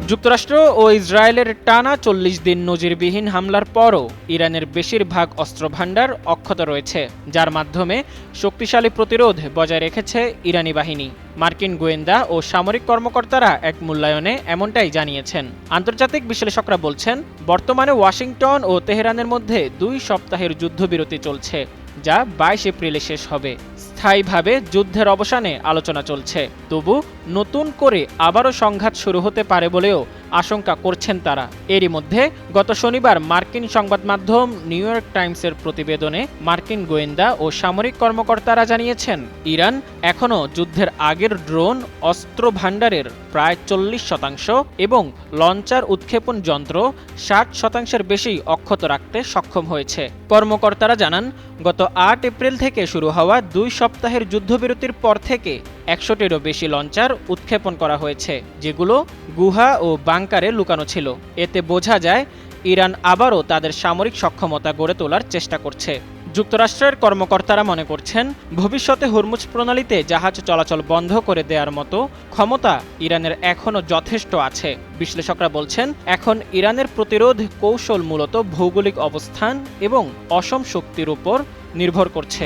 যুক্তরাষ্ট্র ও ইসরায়েলের টানা ৪০ দিন নজিরবিহীন হামলার পরও ইরানের বেশিরভাগ অস্ত্রভান্ডার অক্ষত রয়েছে, যার মাধ্যমে শক্তিশালী প্রতিরোধ বজায় রেখেছে ইরানি বাহিনী। মার্কিন গোয়েন্দা ও সামরিক কর্মকর্তারা এক মূল্যায়নে এমনটাই জানিয়েছেন। আন্তর্জাতিক বিশ্লেষকরা বলছেন, বর্তমানে ওয়াশিংটন ও তেহরানের মধ্যে ২ সপ্তাহের যুদ্ধবিরতি চলছে, যা ২২ এপ্রিলে শেষ হবে। স্থায়ীভাবে যুদ্ধের অবসানে আলোচনা চলছে, তবু নতুন করে আবারও সংঘাত শুরু হতে পারে বলেও আশঙ্কা করছেন তারা। এরই মধ্যে গত শনিবার মার্কিন সংবাদ মাধ্যম নিউ ইয়র্ক টাইমসের প্রতিবেদনে মার্কিন গোয়েন্দা ও সামরিক কর্মকর্তারা জানিয়েছেন, ইরান এখনও যুদ্ধের আগের ড্রোন অস্ত্র ভাণ্ডারের প্রায় ৪০% এবং লঞ্চার উৎক্ষেপণ যন্ত্র ৬০% বেশি অক্ষত রাখতে সক্ষম হয়েছে। কর্মকর্তারা জানান, গত ৮ এপ্রিল থেকে শুরু হওয়া ২ সপ্তাহের যুদ্ধবিরতির পর থেকে ১০০টিরও বেশি লঞ্চার উৎক্ষেপণ করা হয়েছে, যেগুলো গুহা ও বাংকারে লুকানো ছিল। এতে বোঝা যায় ইরান আবারও তাদের সামরিক সক্ষমতা গড়ে তোলার চেষ্টা করছে। যুক্তরাষ্ট্রের কর্মকর্তারা মনে করছেন, ভবিষ্যতে হরমুজ প্রণালীতে জাহাজ চলাচল বন্ধ করে দেওয়ার মতো ক্ষমতা ইরানের এখনও যথেষ্ট আছে। বিশ্লেষকরা বলছেন, এখন ইরানের প্রতিরোধ কৌশল মূলত ভৌগোলিক অবস্থান এবং অসম শক্তির উপর নির্ভর করছে।